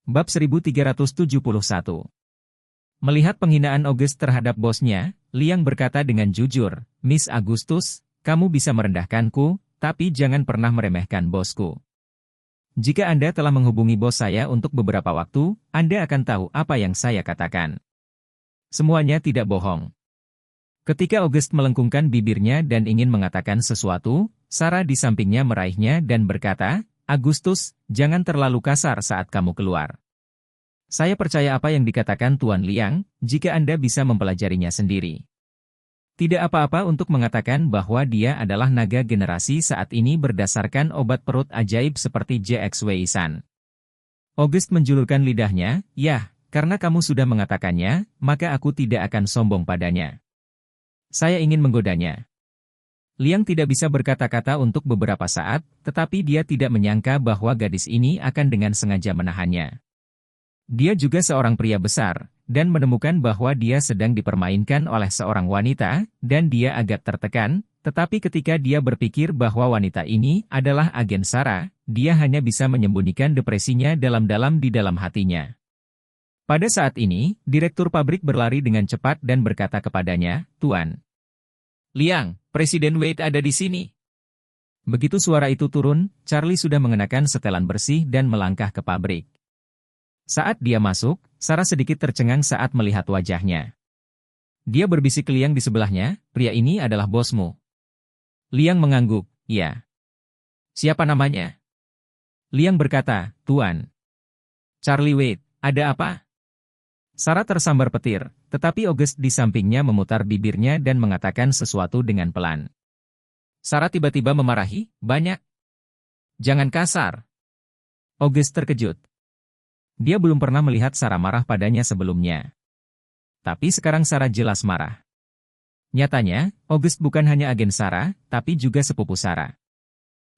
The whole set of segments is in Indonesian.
Bab 1371. Melihat penghinaan August terhadap bosnya, Liang berkata dengan jujur, "Miss Agustus, kamu bisa merendahkanku, tapi jangan pernah meremehkan bosku. Jika Anda telah menghubungi bos saya untuk beberapa waktu, Anda akan tahu apa yang saya katakan. Semuanya tidak bohong." Ketika August melengkungkan bibirnya dan ingin mengatakan sesuatu, Sarah di sampingnya meraihnya dan berkata, "Agustus, jangan terlalu kasar saat kamu keluar. Saya percaya apa yang dikatakan Tuan Liang, jika Anda bisa mempelajarinya sendiri. Tidak apa-apa untuk mengatakan bahwa dia adalah naga generasi saat ini berdasarkan obat perut ajaib seperti JXWI-san." August menjulurkan lidahnya, "Yah, karena kamu sudah mengatakannya, maka aku tidak akan sombong padanya. Saya ingin menggodanya." Liang tidak bisa berkata-kata untuk beberapa saat, tetapi dia tidak menyangka bahwa gadis ini akan dengan sengaja menahannya. Dia juga seorang pria besar, dan menemukan bahwa dia sedang dipermainkan oleh seorang wanita, dan dia agak tertekan, tetapi ketika dia berpikir bahwa wanita ini adalah agen Sarah, dia hanya bisa menyembunyikan depresinya dalam-dalam di dalam hatinya. Pada saat ini, direktur pabrik berlari dengan cepat dan berkata kepadanya, "Tuan Liang, Presiden Wade ada di sini." Begitu suara itu turun, Charlie sudah mengenakan setelan bersih dan melangkah ke pabrik. Saat dia masuk, Sarah sedikit tercengang saat melihat wajahnya. Dia berbisik ke Liang di sebelahnya, "Pria ini adalah bosmu." Liang mengangguk, "Ya." "Siapa namanya?" Liang berkata, "Tuan Charlie Wade, ada apa?" Sarah tersambar petir, tetapi August di sampingnya memutar bibirnya dan mengatakan sesuatu dengan pelan. Sarah tiba-tiba memarahi, "Banyak. Jangan kasar." August terkejut. Dia belum pernah melihat Sarah marah padanya sebelumnya. Tapi sekarang Sarah jelas marah. Nyatanya, August bukan hanya agen Sarah, tapi juga sepupu Sarah.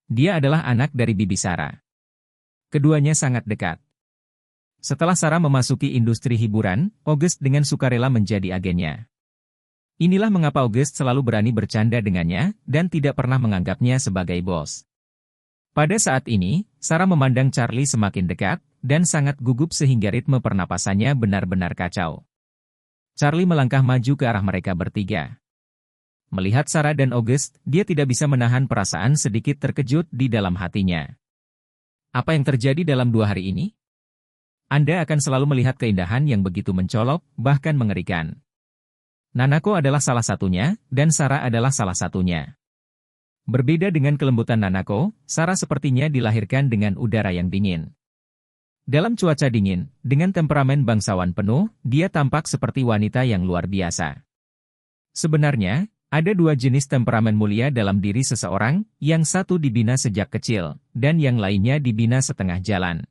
Dia adalah anak dari bibi Sarah. Keduanya sangat dekat. Setelah Sarah memasuki industri hiburan, August dengan sukarela menjadi agennya. Inilah mengapa August selalu berani bercanda dengannya, dan tidak pernah menganggapnya sebagai bos. Pada saat ini, Sarah memandang Charlie semakin dekat, dan sangat gugup sehingga ritme pernapasannya benar-benar kacau. Charlie melangkah maju ke arah mereka bertiga. Melihat Sarah dan August, dia tidak bisa menahan perasaan sedikit terkejut di dalam hatinya. Apa yang terjadi dalam 2 hari ini? Anda akan selalu melihat keindahan yang begitu mencolok, bahkan mengerikan. Nanako adalah salah satunya, dan Sarah adalah salah satunya. Berbeda dengan kelembutan Nanako, Sarah sepertinya dilahirkan dengan udara yang dingin. Dalam cuaca dingin, dengan temperamen bangsawan penuh, dia tampak seperti wanita yang luar biasa. Sebenarnya, ada 2 jenis temperamen mulia dalam diri seseorang, yang satu dibina sejak kecil, dan yang lainnya dibina setengah jalan.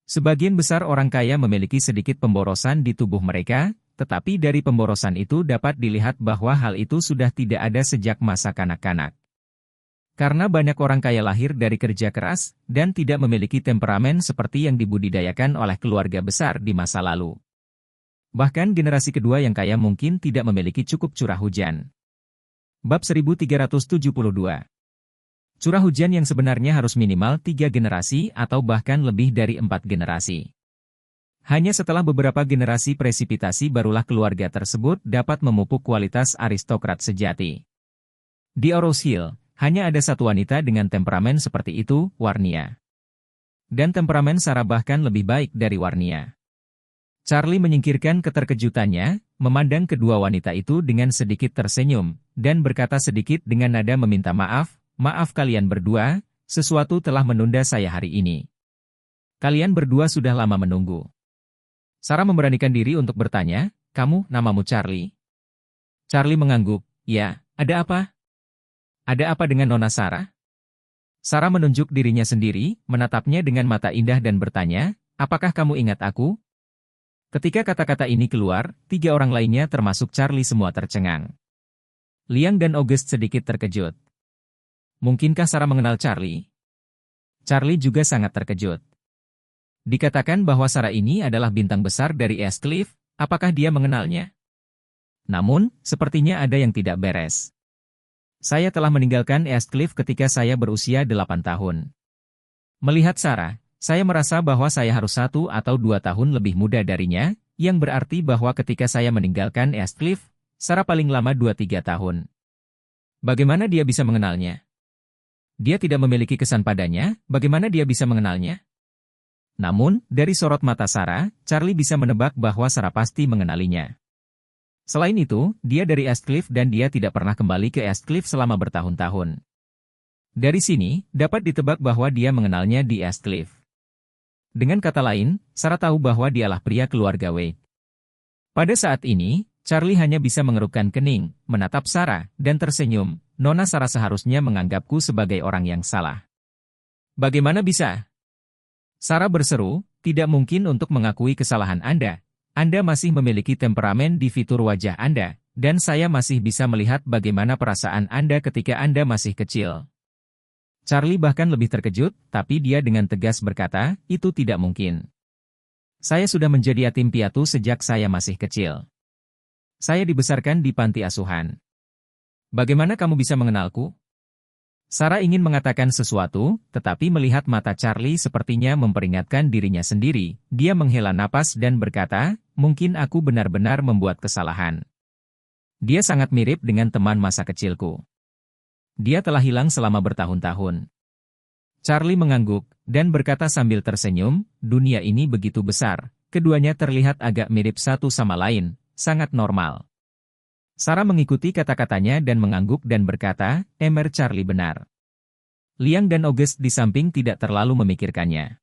Sebagian besar orang kaya memiliki sedikit pemborosan di tubuh mereka, tetapi dari pemborosan itu dapat dilihat bahwa hal itu sudah tidak ada sejak masa kanak-kanak. Karena banyak orang kaya lahir dari kerja keras, dan tidak memiliki temperamen seperti yang dibudidayakan oleh keluarga besar di masa lalu. Bahkan generasi kedua yang kaya mungkin tidak memiliki cukup curah hujan. Bab 1372. Curah hujan yang sebenarnya harus minimal 3 generasi atau bahkan lebih dari 4 generasi. Hanya setelah beberapa generasi presipitasi barulah keluarga tersebut dapat memupuk kualitas aristokrat sejati. Di Oros Hill, hanya ada satu wanita dengan temperamen seperti itu, Warnia. Dan temperamen Sarah bahkan lebih baik dari Warnia. Charlie menyingkirkan keterkejutannya, memandang kedua wanita itu dengan sedikit tersenyum, dan berkata sedikit dengan nada meminta maaf, "Maaf kalian berdua, sesuatu telah menunda saya hari ini. Kalian berdua sudah lama menunggu." Sarah memberanikan diri untuk bertanya, "Kamu, namamu Charlie?" Charlie mengangguk, "Ya, ada apa?" "Ada apa dengan Nona Sarah?" Sarah menunjuk dirinya sendiri, menatapnya dengan mata indah dan bertanya, "Apakah kamu ingat aku?" Ketika kata-kata ini keluar, 3 orang lainnya termasuk Charlie semua tercengang. Liang dan August sedikit terkejut. Mungkinkah Sarah mengenal Charlie? Charlie juga sangat terkejut. Dikatakan bahwa Sarah ini adalah bintang besar dari East Cliff, apakah dia mengenalnya? Namun, sepertinya ada yang tidak beres. Saya telah meninggalkan East Cliff ketika saya berusia 8 tahun. Melihat Sarah, saya merasa bahwa saya harus 1 atau 2 tahun lebih muda darinya, yang berarti bahwa ketika saya meninggalkan Eastcliff, Sarah paling lama 2-3 tahun. Bagaimana dia bisa mengenalnya? Dia tidak memiliki kesan padanya, bagaimana dia bisa mengenalnya? Namun, dari sorot mata Sarah, Charlie bisa menebak bahwa Sarah pasti mengenalinya. Selain itu, dia dari Eastcliff dan dia tidak pernah kembali ke Eastcliff selama bertahun-tahun. Dari sini, dapat ditebak bahwa dia mengenalnya di Eastcliff. Dengan kata lain, Sarah tahu bahwa dialah pria keluarga Wade. Pada saat ini, Charlie hanya bisa mengerutkan kening, menatap Sarah, dan tersenyum. Nona Sarah seharusnya menganggapku sebagai orang yang salah. Bagaimana bisa? Sarah berseru, tidak mungkin untuk mengakui kesalahan Anda. Anda masih memiliki temperamen di fitur wajah Anda, dan saya masih bisa melihat bagaimana perasaan Anda ketika Anda masih kecil. Charlie bahkan lebih terkejut, tapi dia dengan tegas berkata, itu tidak mungkin. Saya sudah menjadi yatim piatu sejak saya masih kecil. Saya dibesarkan di panti asuhan. Bagaimana kamu bisa mengenalku? Sarah ingin mengatakan sesuatu, tetapi melihat mata Charlie sepertinya memperingatkan dirinya sendiri. Dia menghela napas dan berkata, mungkin aku benar-benar membuat kesalahan. Dia sangat mirip dengan teman masa kecilku. Dia telah hilang selama bertahun-tahun. Charlie mengangguk, dan berkata sambil tersenyum, dunia ini begitu besar, keduanya terlihat agak mirip satu sama lain, sangat normal. Sarah mengikuti kata-katanya dan mengangguk dan berkata, Charlie benar. Liang dan August di samping tidak terlalu memikirkannya.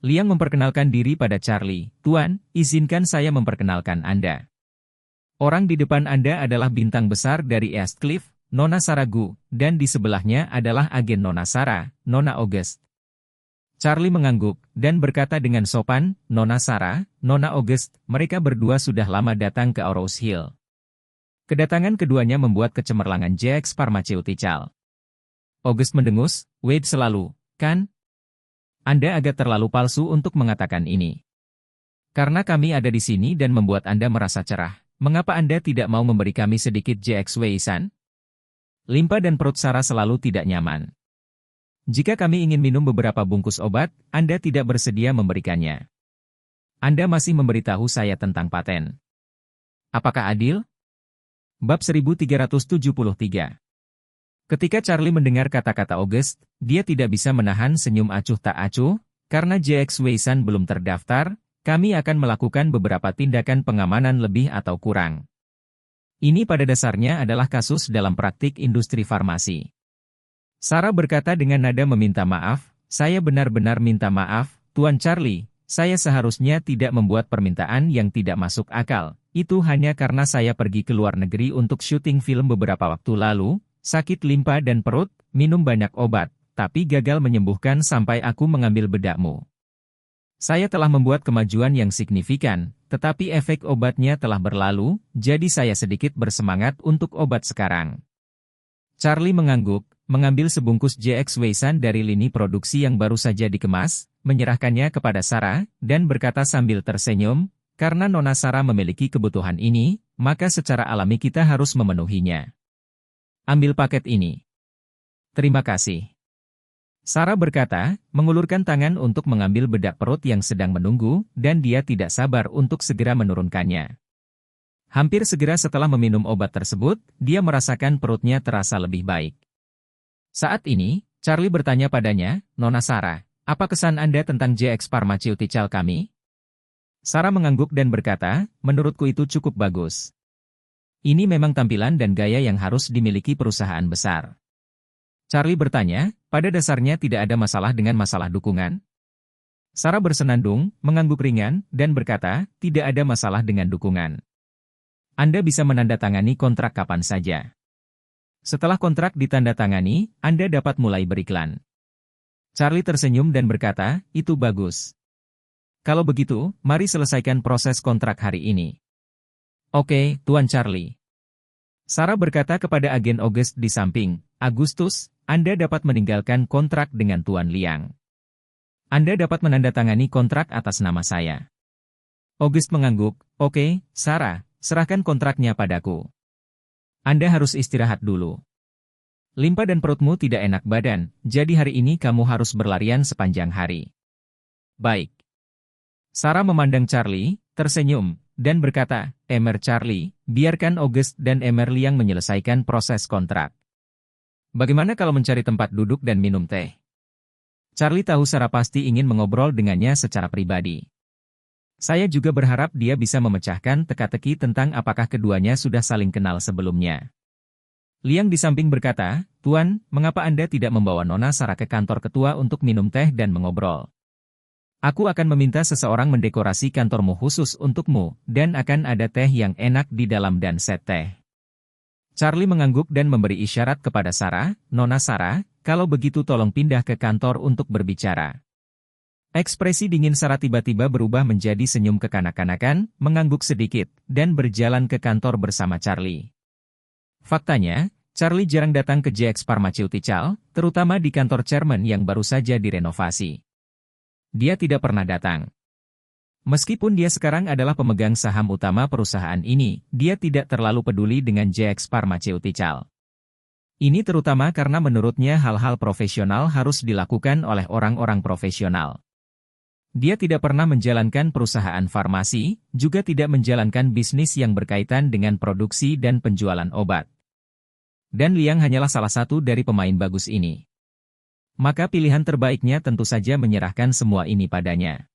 Liang memperkenalkan diri pada Charlie, Tuan, izinkan saya memperkenalkan Anda. Orang di depan Anda adalah bintang besar dari Eastcliff, Nona Sarah Gu, dan di sebelahnya adalah agen Nona Sarah, Nona August. Charlie mengangguk, dan berkata dengan sopan, Nona Sarah, Nona August, mereka berdua sudah lama datang ke Arrows Hill. Kedatangan keduanya membuat kecemerlangan Jax Pharmaceutical. August mendengus, Wade selalu, kan? Anda agak terlalu palsu untuk mengatakan ini. Karena kami ada di sini dan membuat Anda merasa cerah, mengapa Anda tidak mau memberi kami sedikit Jax Wei-san? Limpa dan perut Sarah selalu tidak nyaman. Jika kami ingin minum beberapa bungkus obat, Anda tidak bersedia memberikannya. Anda masih memberitahu saya tentang paten. Apakah adil? Bab 1373. Ketika Charlie mendengar kata-kata August, dia tidak bisa menahan senyum acuh tak acuh, karena JX Wei-san belum terdaftar, kami akan melakukan beberapa tindakan pengamanan lebih atau kurang. Ini pada dasarnya adalah kasus dalam praktik industri farmasi. Sarah berkata dengan nada meminta maaf, saya benar-benar minta maaf, Tuan Charlie, saya seharusnya tidak membuat permintaan yang tidak masuk akal. Itu hanya karena saya pergi ke luar negeri untuk syuting film beberapa waktu lalu, sakit limpa dan perut, minum banyak obat, tapi gagal menyembuhkan sampai aku mengambil bedakmu. Saya telah membuat kemajuan yang signifikan, tetapi efek obatnya telah berlalu, jadi saya sedikit bersemangat untuk obat sekarang. Charlie mengangguk, mengambil sebungkus JX Wei-san dari lini produksi yang baru saja dikemas, menyerahkannya kepada Sarah, dan berkata sambil tersenyum, karena Nona Sarah memiliki kebutuhan ini, maka secara alami kita harus memenuhinya. Ambil paket ini. Terima kasih. Sarah berkata, mengulurkan tangan untuk mengambil bedak perut yang sedang menunggu, dan dia tidak sabar untuk segera menurunkannya. Hampir segera setelah meminum obat tersebut, dia merasakan perutnya terasa lebih baik. Saat ini, Charlie bertanya padanya, Nona Sarah, apa kesan Anda tentang JX Pharmaceutical kami? Sarah mengangguk dan berkata, menurutku itu cukup bagus. Ini memang tampilan dan gaya yang harus dimiliki perusahaan besar. Charlie bertanya, pada dasarnya tidak ada masalah dengan masalah dukungan? Sarah bersenandung, mengangguk ringan, dan berkata, tidak ada masalah dengan dukungan. Anda bisa menandatangani kontrak kapan saja. Setelah kontrak ditandatangani, Anda dapat mulai beriklan. Charlie tersenyum dan berkata, itu bagus. Kalau begitu, mari selesaikan proses kontrak hari ini. Oke, Tuan Charlie. Sarah berkata kepada agen August di samping, Agustus, Anda dapat meninggalkan kontrak dengan Tuan Liang. Anda dapat menandatangani kontrak atas nama saya. August mengangguk, oke, Sarah, serahkan kontraknya padaku. Anda harus istirahat dulu. Limpa dan perutmu tidak enak badan, jadi hari ini kamu harus berlarian sepanjang hari. baik. Sarah memandang Charlie, tersenyum, dan berkata, Emer Charlie, biarkan August dan Emer Liang menyelesaikan proses kontrak. Bagaimana kalau mencari tempat duduk dan minum teh? Charlie tahu Sarah pasti ingin mengobrol dengannya secara pribadi. Saya juga berharap dia bisa memecahkan teka-teki tentang apakah keduanya sudah saling kenal sebelumnya. Liang di samping berkata, Tuan, mengapa Anda tidak membawa Nona Sarah ke kantor ketua untuk minum teh dan mengobrol? Aku akan meminta seseorang mendekorasi kantormu khusus untukmu, dan akan ada teh yang enak di dalam dan set teh. Charlie mengangguk dan memberi isyarat kepada Sarah, Nona Sarah, kalau begitu tolong pindah ke kantor untuk berbicara. Ekspresi dingin Sarah tiba-tiba berubah menjadi senyum kekanak-kanakan, mengangguk sedikit, dan berjalan ke kantor bersama Charlie. Faktanya, Charlie jarang datang ke JX Pharmaceutical, terutama di kantor chairman yang baru saja direnovasi. Dia tidak pernah datang. Meskipun dia sekarang adalah pemegang saham utama perusahaan ini, dia tidak terlalu peduli dengan JX Pharmaceutical. Ini terutama karena menurutnya hal-hal profesional harus dilakukan oleh orang-orang profesional. Dia tidak pernah menjalankan perusahaan farmasi, juga tidak menjalankan bisnis yang berkaitan dengan produksi dan penjualan obat. Dan Liang hanyalah salah satu dari pemain bagus ini. Maka pilihan terbaiknya tentu saja menyerahkan semua ini padanya.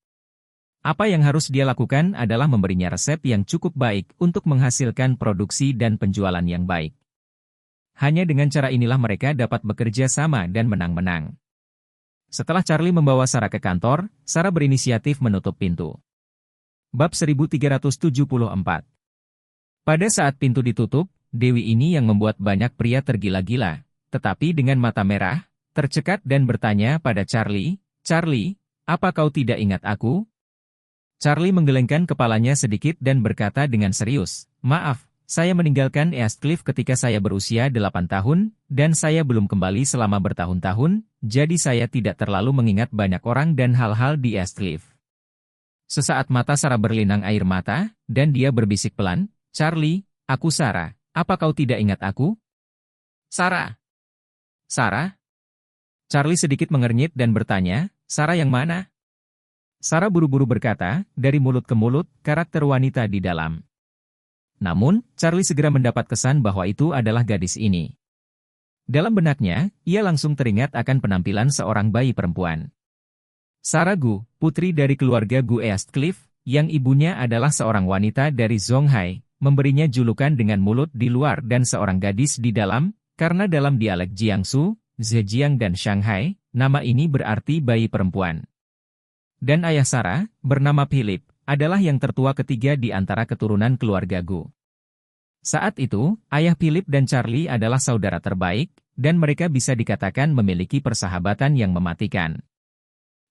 Apa yang harus dia lakukan adalah memberinya resep yang cukup baik untuk menghasilkan produksi dan penjualan yang baik. Hanya dengan cara inilah mereka dapat bekerja sama dan menang-menang. Setelah Charlie membawa Sarah ke kantor, Sarah berinisiatif menutup pintu. Bab 1374. Pada saat pintu ditutup, Dewi ini yang membuat banyak pria tergila-gila, tetapi dengan mata merah, tercekat dan bertanya pada Charlie, Charlie, apa kau tidak ingat aku? Charlie menggelengkan kepalanya sedikit dan berkata dengan serius, maaf, saya meninggalkan Eastcliff ketika saya berusia 8 tahun, dan saya belum kembali selama bertahun-tahun, jadi saya tidak terlalu mengingat banyak orang dan hal-hal di Eastcliff. Sesaat mata Sarah berlinang air mata, dan dia berbisik pelan, Charlie, aku Sarah, apa kau tidak ingat aku? Sarah? Sarah? Charlie sedikit mengernyit dan bertanya, Sarah yang mana? Sarah buru-buru berkata, dari mulut ke mulut, karakter wanita di dalam. Namun, Charlie segera mendapat kesan bahwa itu adalah gadis ini. Dalam benaknya, ia langsung teringat akan penampilan seorang bayi perempuan. Sarah Gu, putri dari keluarga Gu Eastcliff, yang ibunya adalah seorang wanita dari Zhonghai, memberinya julukan dengan mulut di luar dan seorang gadis di dalam, karena dalam dialek Jiangsu, Zhejiang dan Shanghai, nama ini berarti bayi perempuan. Dan ayah Sarah, bernama Philip, adalah yang tertua ketiga di antara keturunan keluarga Gu. Saat itu, ayah Philip dan Charlie adalah saudara terbaik, dan mereka bisa dikatakan memiliki persahabatan yang mematikan.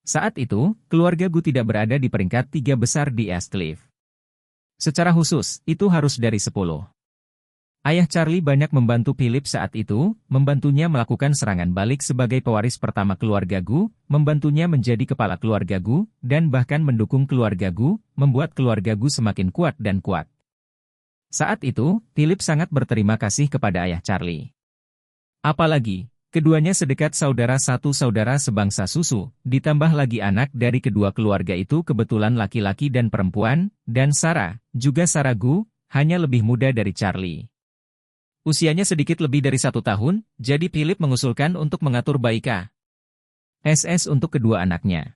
Saat itu, keluarga Gu tidak berada di peringkat 3 besar di Eastcliff. Secara khusus, itu harus dari 10. Ayah Charlie banyak membantu Philip saat itu, membantunya melakukan serangan balik sebagai pewaris pertama keluarga Gu, membantunya menjadi kepala keluarga Gu, dan bahkan mendukung keluarga Gu, membuat keluarga Gu semakin kuat dan kuat. Saat itu, Philip sangat berterima kasih kepada ayah Charlie. Apalagi, keduanya sedekat saudara satu saudara sebangsa susu, ditambah lagi anak dari kedua keluarga itu kebetulan laki-laki dan perempuan, dan Sarah, juga Sarah Gu, hanya lebih muda dari Charlie. Usianya sedikit lebih dari 1 tahun, jadi Philip mengusulkan untuk mengatur bayi KSS untuk kedua anaknya.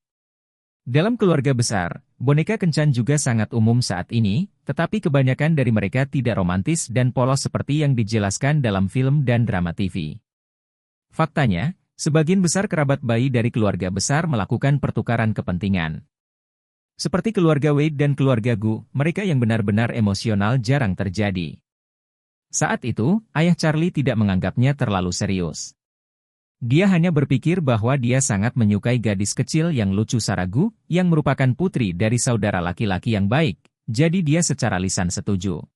Dalam keluarga besar, boneka kencan juga sangat umum saat ini, tetapi kebanyakan dari mereka tidak romantis dan polos seperti yang dijelaskan dalam film dan drama TV. Faktanya, sebagian besar kerabat bayi dari keluarga besar melakukan pertukaran kepentingan. Seperti keluarga Wade dan keluarga Gu, mereka yang benar-benar emosional jarang terjadi. Saat itu, ayah Charlie tidak menganggapnya terlalu serius. Dia hanya berpikir bahwa dia sangat menyukai gadis kecil yang lucu Sarah Gu, yang merupakan putri dari saudara laki-laki yang baik, jadi dia secara lisan setuju.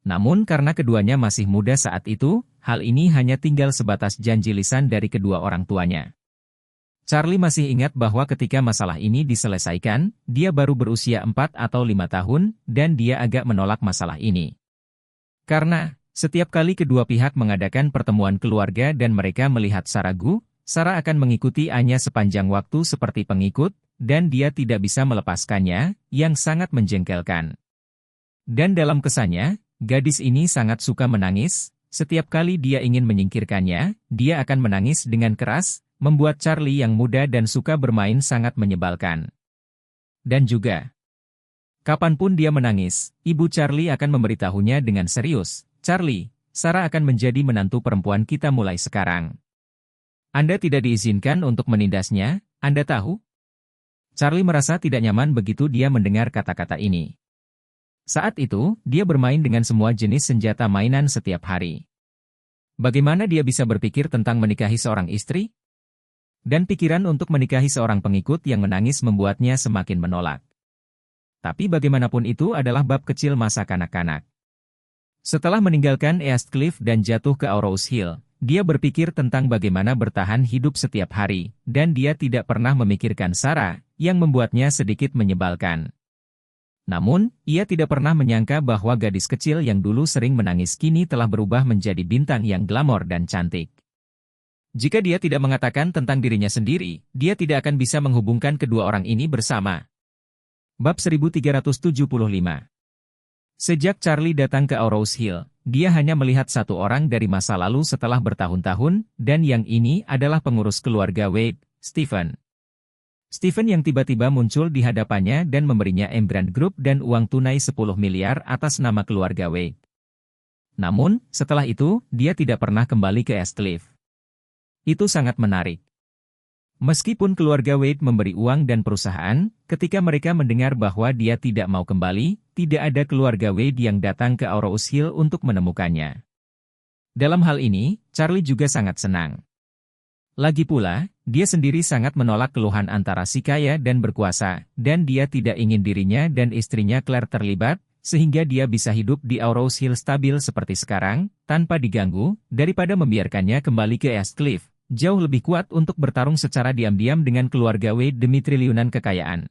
Namun karena keduanya masih muda saat itu, hal ini hanya tinggal sebatas janji lisan dari kedua orang tuanya. Charlie masih ingat bahwa ketika masalah ini diselesaikan, dia baru berusia 4 atau 5 tahun, dan dia agak menolak masalah ini. Karena, setiap kali kedua pihak mengadakan pertemuan keluarga dan mereka melihat Sarah Gu, Sarah akan mengikuti Anya sepanjang waktu seperti pengikut, dan dia tidak bisa melepaskannya, yang sangat menjengkelkan. Dan dalam kesannya, gadis ini sangat suka menangis. Setiap kali dia ingin menyingkirkannya, dia akan menangis dengan keras, membuat Charlie yang muda dan suka bermain sangat menyebalkan. Dan juga, kapanpun dia menangis, ibu Charlie akan memberitahunya dengan serius, "Charlie, Sarah akan menjadi menantu perempuan kita mulai sekarang. Anda tidak diizinkan untuk menindasnya, Anda tahu?" Charlie merasa tidak nyaman begitu dia mendengar kata-kata ini. Saat itu, dia bermain dengan semua jenis senjata mainan setiap hari. Bagaimana dia bisa berpikir tentang menikahi seorang istri? Dan pikiran untuk menikahi seorang pengikut yang menangis membuatnya semakin menolak. Tapi bagaimanapun itu adalah bab kecil masa kanak-kanak. Setelah meninggalkan East Cliff dan jatuh ke Aurous Hill, dia berpikir tentang bagaimana bertahan hidup setiap hari, dan dia tidak pernah memikirkan Sarah, yang membuatnya sedikit menyebalkan. Namun, ia tidak pernah menyangka bahwa gadis kecil yang dulu sering menangis kini telah berubah menjadi bintang yang glamor dan cantik. Jika dia tidak mengatakan tentang dirinya sendiri, dia tidak akan bisa menghubungkan kedua orang ini bersama. Bab 1375. Sejak Charlie datang ke Aurous Hill, dia hanya melihat satu orang dari masa lalu setelah bertahun-tahun, dan yang ini adalah pengurus keluarga Wade, Stephen. Stephen yang tiba-tiba muncul di hadapannya dan memberinya Embran Group dan uang tunai 10 miliar atas nama keluarga Wade. Namun, setelah itu, dia tidak pernah kembali ke East Cliff. Itu sangat menarik. Meskipun keluarga Wade memberi uang dan perusahaan, ketika mereka mendengar bahwa dia tidak mau kembali, tidak ada keluarga Wade yang datang ke Aurous Hill untuk menemukannya. Dalam hal ini, Charlie juga sangat senang. Lagi pula, dia sendiri sangat menolak keluhan antara si kaya dan berkuasa, dan dia tidak ingin dirinya dan istrinya Claire terlibat, sehingga dia bisa hidup di Aurous Hill stabil seperti sekarang, tanpa diganggu, daripada membiarkannya kembali ke East Cliff, jauh lebih kuat untuk bertarung secara diam-diam dengan keluarga Wade demi triliunan kekayaan.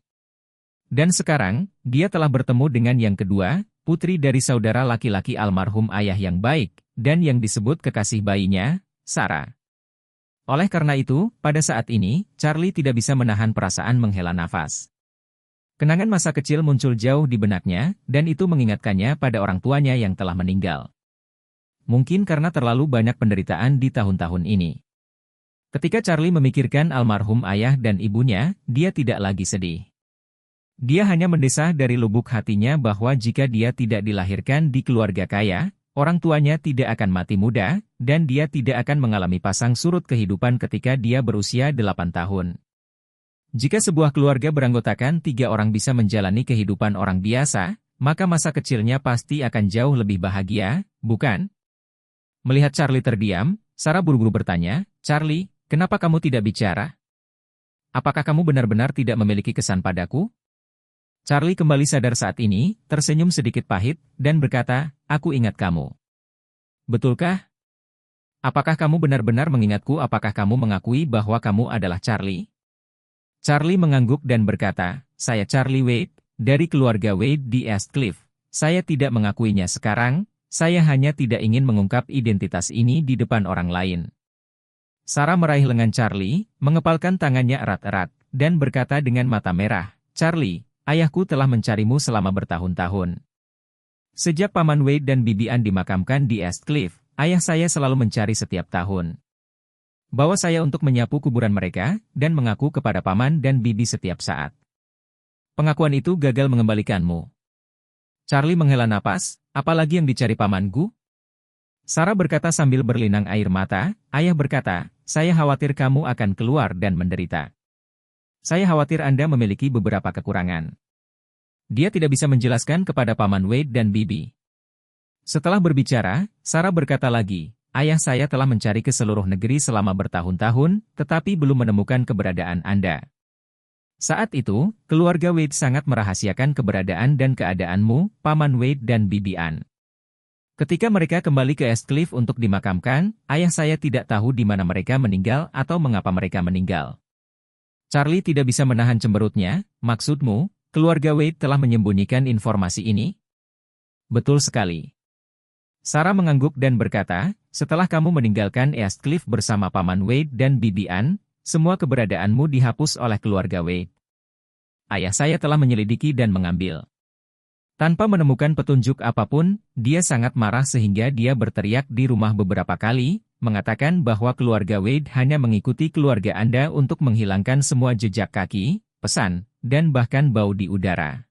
Dan sekarang, dia telah bertemu dengan yang kedua, putri dari saudara laki-laki almarhum ayah yang baik, dan yang disebut kekasih bayinya, Sarah. Oleh karena itu, pada saat ini, Charlie tidak bisa menahan perasaan menghela nafas. Kenangan masa kecil muncul jauh di benaknya, dan itu mengingatkannya pada orang tuanya yang telah meninggal. Mungkin karena terlalu banyak penderitaan di tahun-tahun ini. Ketika Charlie memikirkan almarhum ayah dan ibunya, dia tidak lagi sedih. Dia hanya mendesah dari lubuk hatinya bahwa jika dia tidak dilahirkan di keluarga kaya, orang tuanya tidak akan mati muda, dan dia tidak akan mengalami pasang surut kehidupan ketika dia berusia 8 tahun. Jika sebuah keluarga beranggotakan 3 orang bisa menjalani kehidupan orang biasa, maka masa kecilnya pasti akan jauh lebih bahagia, bukan? Melihat Charlie terdiam, Sarah buru-buru bertanya, "Charlie, kenapa kamu tidak bicara? Apakah kamu benar-benar tidak memiliki kesan padaku?" Charlie kembali sadar saat ini, tersenyum sedikit pahit, dan berkata, "Aku ingat kamu." "Betulkah? Apakah kamu benar-benar mengingatku? Apakah kamu mengakui bahwa kamu adalah Charlie?" Charlie mengangguk dan berkata, "Saya Charlie Wade, dari keluarga Wade di East Cliff. Saya tidak mengakuinya sekarang, saya hanya tidak ingin mengungkap identitas ini di depan orang lain." Sarah meraih lengan Charlie, mengepalkan tangannya erat-erat, dan berkata dengan mata merah, "Charlie, ayahku telah mencarimu selama bertahun-tahun. Sejak Paman Wade dan Bibi Ann dimakamkan di East Cliff, ayah saya selalu mencari setiap tahun. Bawa saya untuk menyapu kuburan mereka, dan mengaku kepada Paman dan Bibi setiap saat. Pengakuan itu gagal mengembalikanmu." Charlie menghela napas, "Apalagi yang dicari pamanku?" Sarah berkata sambil berlinang air mata, "Ayah berkata, saya khawatir kamu akan keluar dan menderita. Saya khawatir Anda memiliki beberapa kekurangan." Dia tidak bisa menjelaskan kepada Paman Wade dan Bibi. Setelah berbicara, Sarah berkata lagi, "Ayah saya telah mencari ke seluruh negeri selama bertahun-tahun, tetapi belum menemukan keberadaan Anda. Saat itu, keluarga Wade sangat merahasiakan keberadaan dan keadaanmu, Paman Wade dan Bibi Ann. Ketika mereka kembali ke East Cliff untuk dimakamkan, ayah saya tidak tahu di mana mereka meninggal atau mengapa mereka meninggal." Charlie tidak bisa menahan cemberutnya, "Maksudmu, keluarga Wade telah menyembunyikan informasi ini?" "Betul sekali." Sarah mengangguk dan berkata, setelah kamu meninggalkan East Cliff bersama Paman Wade dan Bibi Ann, semua keberadaanmu dihapus oleh keluarga Wade. Ayah saya telah menyelidiki dan mengambil. Tanpa menemukan petunjuk apapun, dia sangat marah sehingga dia berteriak di rumah beberapa kali, mengatakan bahwa keluarga Wade hanya mengikuti keluarga Anda untuk menghilangkan semua jejak kaki, pesan, dan bahkan bau di udara.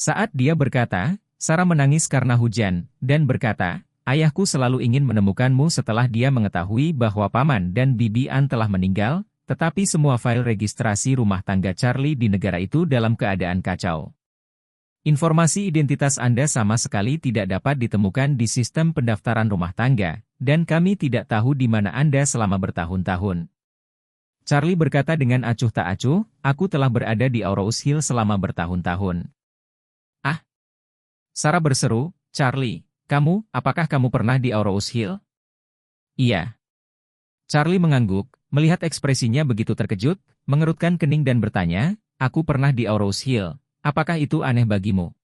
Saat dia berkata, Sarah menangis karena hujan, dan berkata, ayahku selalu ingin menemukanmu setelah dia mengetahui bahwa Paman dan Bibi Ann telah meninggal, tetapi semua file registrasi rumah tangga Charlie di negara itu dalam keadaan kacau. Informasi identitas Anda sama sekali tidak dapat ditemukan di sistem pendaftaran rumah tangga, dan kami tidak tahu di mana Anda selama bertahun-tahun. Charlie berkata dengan acuh tak acuh, aku telah berada di Aurous Hill selama bertahun-tahun. Ah! Sarah berseru, Charlie, apakah kamu pernah di Aurous Hill? Iya. Charlie mengangguk, melihat ekspresinya begitu terkejut, mengerutkan kening dan bertanya, aku pernah di Aurous Hill, apakah itu aneh bagimu?